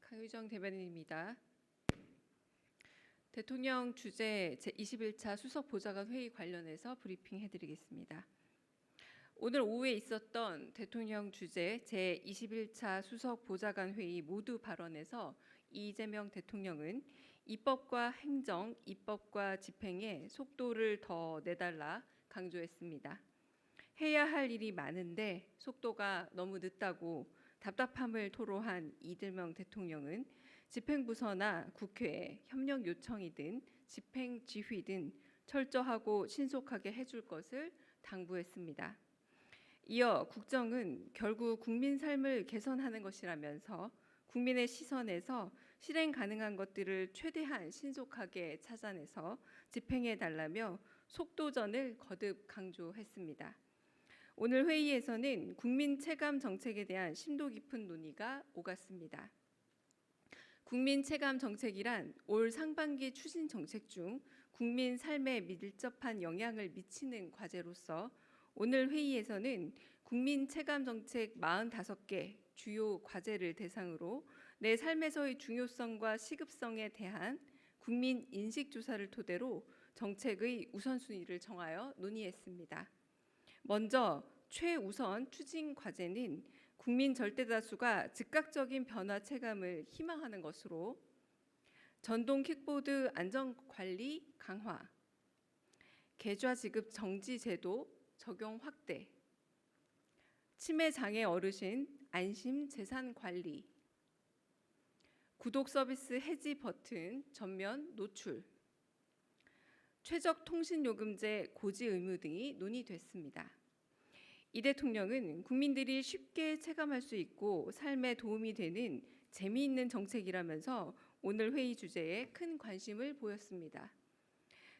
강유정 대변인입니다. 대통령 주재 제21차 수석보좌관 회의 관련해서 브리핑해드리겠습니다. 오늘 오후에 있었던 대통령 주재 제21차 수석보좌관 회의 모두 발언에서 이재명 대통령은 입법과 행정, 입법과 집행에 속도를 더 내달라 강조했습니다. 해야 할 일이 많은데 속도가 너무 늦다고 답답함을 토로한 이재명 대통령은 집행부서나 국회에 협력 요청이든 집행 지휘든 철저하고 신속하게 해줄 것을 당부했습니다. 이어 국정은 결국 국민 삶을 개선하는 것이라면서 국민의 시선에서 실행 가능한 것들을 최대한 신속하게 찾아내서 집행해 달라며 속도전을 거듭 강조했습니다. 오늘 회의에서는 국민 체감 정책에 대한 심도 깊은 논의가 오갔습니다. 국민 체감 정책이란 올 상반기 추진 정책 중 국민 삶에 밀접한 영향을 미치는 과제로서 오늘 회의에서는 국민 체감 정책 45개 주요 과제를 대상으로 내 삶에서의 중요성과 시급성에 대한 국민 인식 조사를 토대로 정책의 우선순위를 정하여 논의했습니다. 먼저 최우선 추진 과제는 국민 절대다수가 즉각적인 변화 체감을 희망하는 것으로 전동 킥보드 안전관리 강화, 계좌 지급 정지 제도 적용 확대, 치매 장애 어르신 안심 재산 관리, 구독 서비스 해지 버튼 전면 노출, 최적 통신 요금제 고지 의무 등이 논의됐습니다. 이 대통령은 국민들이 쉽게 체감할 수 있고 삶에 도움이 되는 재미있는 정책이라면서 오늘 회의 주제에 큰 관심을 보였습니다.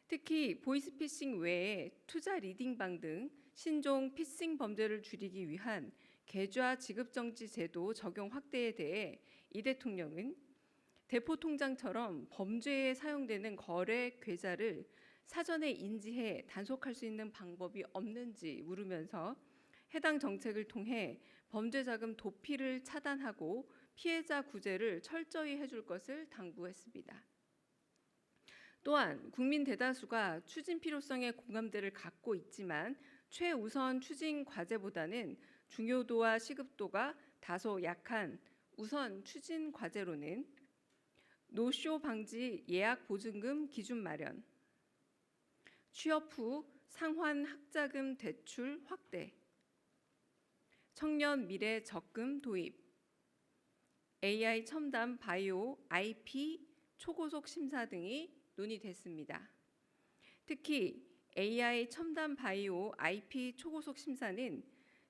특히 보이스피싱 외에 투자 리딩방 등 신종 피싱 범죄를 줄이기 위한 계좌 지급정지 제도 적용 확대에 대해 이 대통령은 대포통장처럼 범죄에 사용되는 거래 계좌를 사전에 인지해 단속할 수 있는 방법이 없는지 물으면서 해당 정책을 통해 범죄자금 도피를 차단하고 피해자 구제를 철저히 해줄 것을 당부했습니다. 또한 국민 대다수가 추진 필요성의 공감대를 갖고 있지만 최우선 추진 과제보다는 중요도와 시급도가 다소 약한 우선 추진 과제로는 노쇼 방지 예약 보증금 기준 마련, 취업 후 상환 학자금 대출 확대, 청년 미래 적금 도입, AI 첨단 바이오 IP 초고속 심사 등이 논의됐습니다. 특히 AI 첨단 바이오 IP 초고속 심사는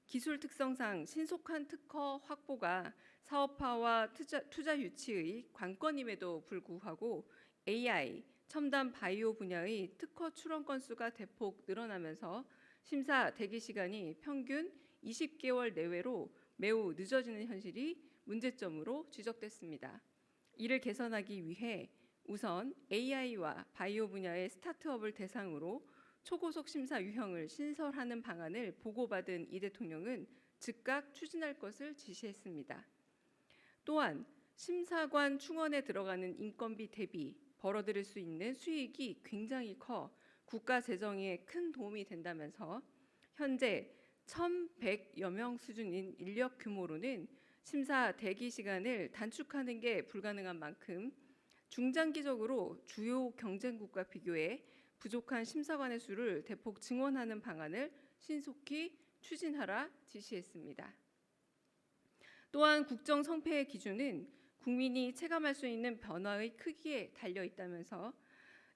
기술 특성상 신속한 특허 확보가 사업화와 투자 유치의 관건임에도 불구하고 AI 첨단 바이오 분야의 특허 출원 건수가 대폭 늘어나면서 심사 대기 시간이 평균 20개월 내외로 매우 늦어지는 현실이 문제점으로 지적됐습니다. 이를 개선하기 위해 우선 AI와 바이오 분야의 스타트업을 대상으로 초고속 심사 유형을 신설하는 방안을 보고받은 이 대통령은 즉각 추진할 것을 지시했습니다. 또한 심사관 충원에 들어가는 인건비 대비 벌어들일 수 있는 수익이 굉장히 커 국가 재정에 큰 도움이 된다면서 현재 1,100여 명 수준인 인력 규모로는 심사 대기 시간을 단축하는 게 불가능한 만큼 중장기적으로 주요 경쟁국과 비교해 부족한 심사관의 수를 대폭 증원하는 방안을 신속히 추진하라 지시했습니다. 또한 국정 성패의 기준은 국민이 체감할 수 있는 변화의 크기에 달려 있다면서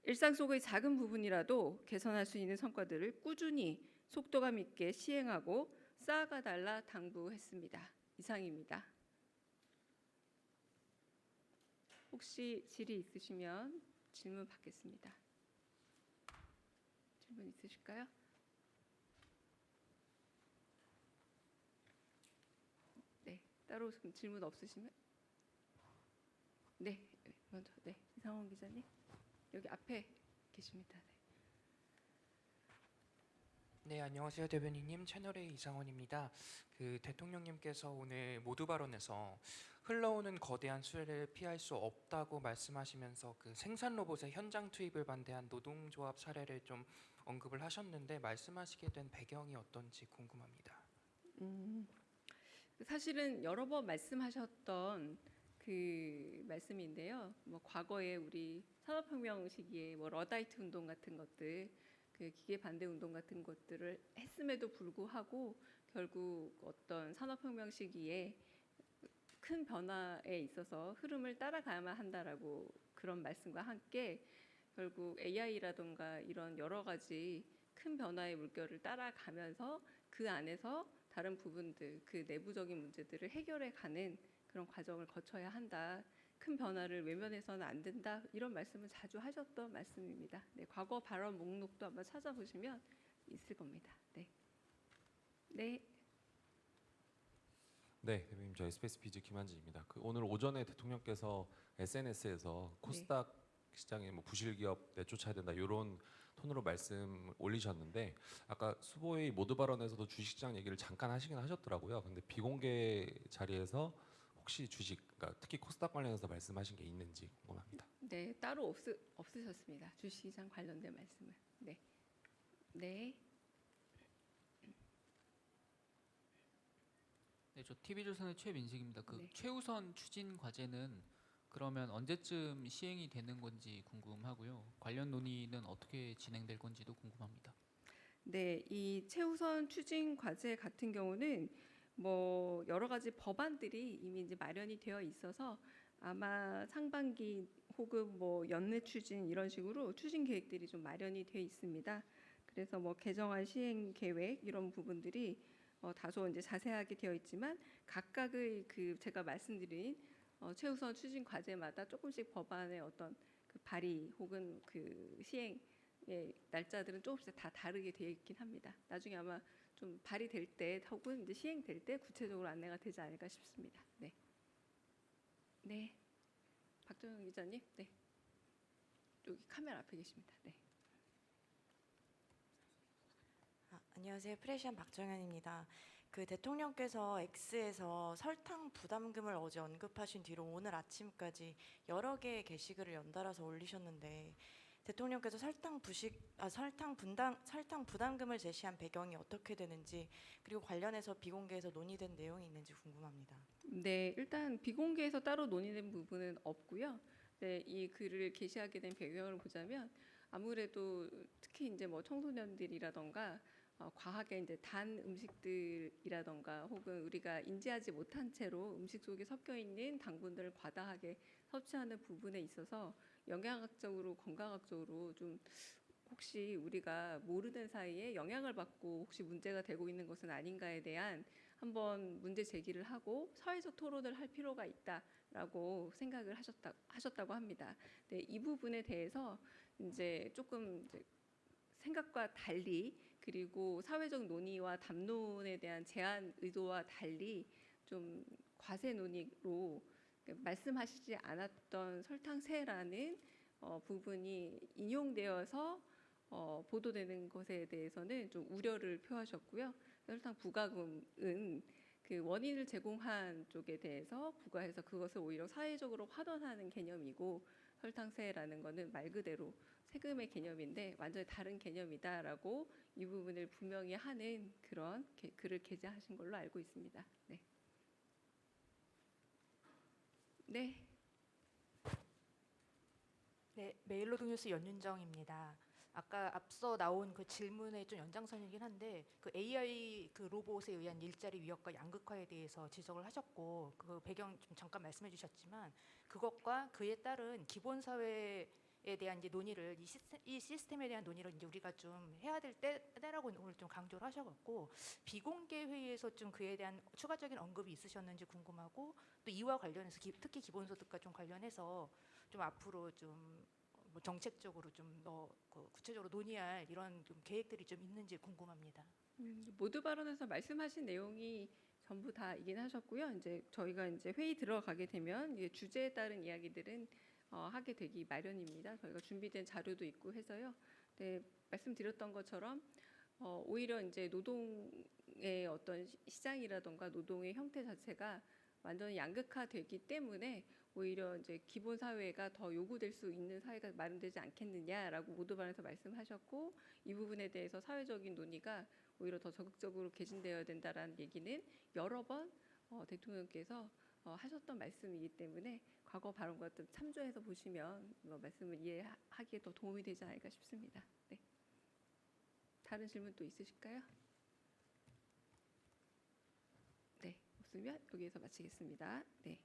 일상 속의 작은 부분이라도 개선할 수 있는 성과들을 꾸준히 속도감 있게 시행하고 쌓아가 달라 당부했습니다. 이상입니다. 혹시 질의 있으시면 질문 받겠습니다. 질문 있으실까요? 네, 따로 질문 없으시면 네, 먼저 네, 이상원 기자님 여기 앞에 계십니다. 네. 네, 안녕하세요, 대변인님. 채널의 이상원입니다. 대통령님께서 오늘 모두 발언에서 흘러오는 거대한 수혜를 피할 수 없다고 말씀하시면서 생산 로봇의 현장 투입을 반대한 노동조합 사례를 좀 언급을 하셨는데 말씀하시게 된 배경이 어떤지 궁금합니다. 사실은 여러 번 말씀하셨던 그 말씀인데요. 뭐 과거에 우리 산업혁명 시기에 뭐 러다이트 운동 같은 것들, 그 기계 반대 운동 같은 것들을 했음에도 불구하고 결국 어떤 산업혁명 시기에 큰 변화에 있어서 흐름을 따라가야만 한다라고 그런 말씀과 함께 결국 AI라던가 이런 여러 가지 큰 변화의 물결을 따라가면서 그 안에서 다른 부분들, 그 내부적인 문제들을 해결해 가는 그런 과정을 거쳐야 한다. 큰 변화를 외면해서는 안 된다. 이런 말씀을 자주 하셨던 말씀입니다. 네, 과거 발언 목록도 한번 찾아보시면 있을 겁니다. 네. 네. 네, 대표님 저 SBS 비즈 김한진입니다. 오늘 오전에 대통령께서 SNS에서 코스닥 시장에 뭐 부실 기업 내쫓아야 된다 이런 톤으로 말씀 올리셨는데 아까 수보의 모두 발언에서도 주식시장 얘기를 잠깐 하시긴 하셨더라고요. 근데 비공개 자리에서 혹시 주식, 그러니까 특히 코스닥 관련해서 말씀하신 게 있는지 궁금합니다. 네, 따로 없으셨습니다. 주식시장 관련된 말씀은. 네. 네. 네, 저 TV조선의 최민식입니다. 네. 최우선 추진 과제는 그러면 언제쯤 시행이 되는 건지 궁금하고요. 관련 논의는 어떻게 진행될 건지도 궁금합니다. 네, 이 최우선 추진 과제 같은 경우는 뭐 여러 가지 법안들이 이미 이제 마련이 되어 있어서 아마 상반기 혹은 뭐 연내 추진 이런 식으로 추진 계획들이 좀 마련이 돼 있습니다. 그래서 뭐 개정안 시행 계획 이런 부분들이 다소 이제 자세하게 되어 있지만 각각의 그 제가 말씀드린 최우선 추진 과제마다 조금씩 법안의 어떤 그 발의 혹은 그 시행 날짜들은 조금씩 다 다르게 되어 있긴 합니다. 나중에 아마 좀 발의될 때 혹은 이제 시행될 때 구체적으로 안내가 되지 않을까 싶습니다. 네. 네. 박정영 기자님. 네. 여기 카메라 앞에 계십니다. 네. 안녕하세요. 프레시안 박정현입니다. 대통령께서 X에서 설탕 부담금을 어제 언급하신 뒤로 오늘 아침까지 여러 개의 게시글을 연달아서 올리셨는데 대통령께서 설탕 부담금을 제시한 배경이 어떻게 되는지 그리고 관련해서 비공개에서 논의된 내용이 있는지 궁금합니다. 네, 일단 비공개에서 따로 논의된 부분은 없고요. 네, 이 글을 게시하게 된 배경을 보자면 아무래도 특히 이제 뭐 청소년들이라던가 과하게 이제 단 음식들이라던가 혹은 우리가 인지하지 못한 채로 음식 속에 섞여 있는 당분들을 과다하게 섭취하는 부분에 있어서 영양학적으로 건강학적으로 좀 혹시 우리가 모르는 사이에 영향을 받고 혹시 문제가 되고 있는 것은 아닌가에 대한 한번 문제 제기를 하고 사회적 토론을 할 필요가 있다라고 생각을 하셨다고 합니다. 네, 이 부분에 대해서 이제 조금 이제 생각과 달리 그리고 사회적 논의와 담론에 대한 제안 의도와 달리 좀 과세 논의로 말씀하시지 않았던 설탕세라는 부분이 인용되어서 보도되는 것에 대해서는 좀 우려를 표하셨고요. 설탕 부과금은 그 원인을 제공한 쪽에 대해서 부과해서 그것을 오히려 사회적으로 환원하는 개념이고 설탕세라는 것은 말 그대로 세금의 개념인데 완전히 다른 개념이다라고 이 부분을 분명히 하는 그런 글을 게재하신 걸로 알고 있습니다. 네. 네. 네, 메일로드뉴스 연윤정입니다. 아까 앞서 나온 질문의 좀 연장선이긴 한데 AI 로봇에 의한 일자리 위협과 양극화에 대해서 지적을 하셨고 그 배경 좀 잠깐 말씀해 주셨지만 그것과 그에 따른 기본 사회에 대한 이제 논의를 이 시스템에 대한 논의를 이제 우리가 좀 해야 될 때라고 오늘 좀 강조를 하셔갖고 비공개 회의에서 좀 그에 대한 추가적인 언급이 있으셨는지 궁금하고 또 이와 관련해서 특히 기본소득과 좀 관련해서 좀 앞으로 좀 뭐 정책적으로 좀 더 구체적으로 논의할 이런 좀 계획들이 좀 있는지 궁금합니다. 모두 발언에서 말씀하신 내용이 전부 다이긴 하셨고요. 이제 저희가 이제 회의 들어가게 되면 주제에 따른 이야기들은 하게 되기 마련입니다. 저희가 준비된 자료도 있고 해서요. 네, 말씀드렸던 것처럼 오히려 이제 노동의 어떤 시장이라던가 노동의 형태 자체가 완전히 양극화되기 때문에 오히려 이제 기본 사회가 더 요구될 수 있는 사회가 마련되지 않겠느냐라고 모두 발언에서 말씀하셨고, 이 부분에 대해서 사회적인 논의가 오히려 더 적극적으로 개진되어야 된다라는 얘기는 여러 번 대통령께서 하셨던 말씀이기 때문에 과거 발언과 좀 참조해서 보시면 말씀을 이해하기에 더 도움이 되지 않을까 싶습니다. 네. 다른 질문 또 있으실까요? 네, 없으면 여기에서 마치겠습니다. 네.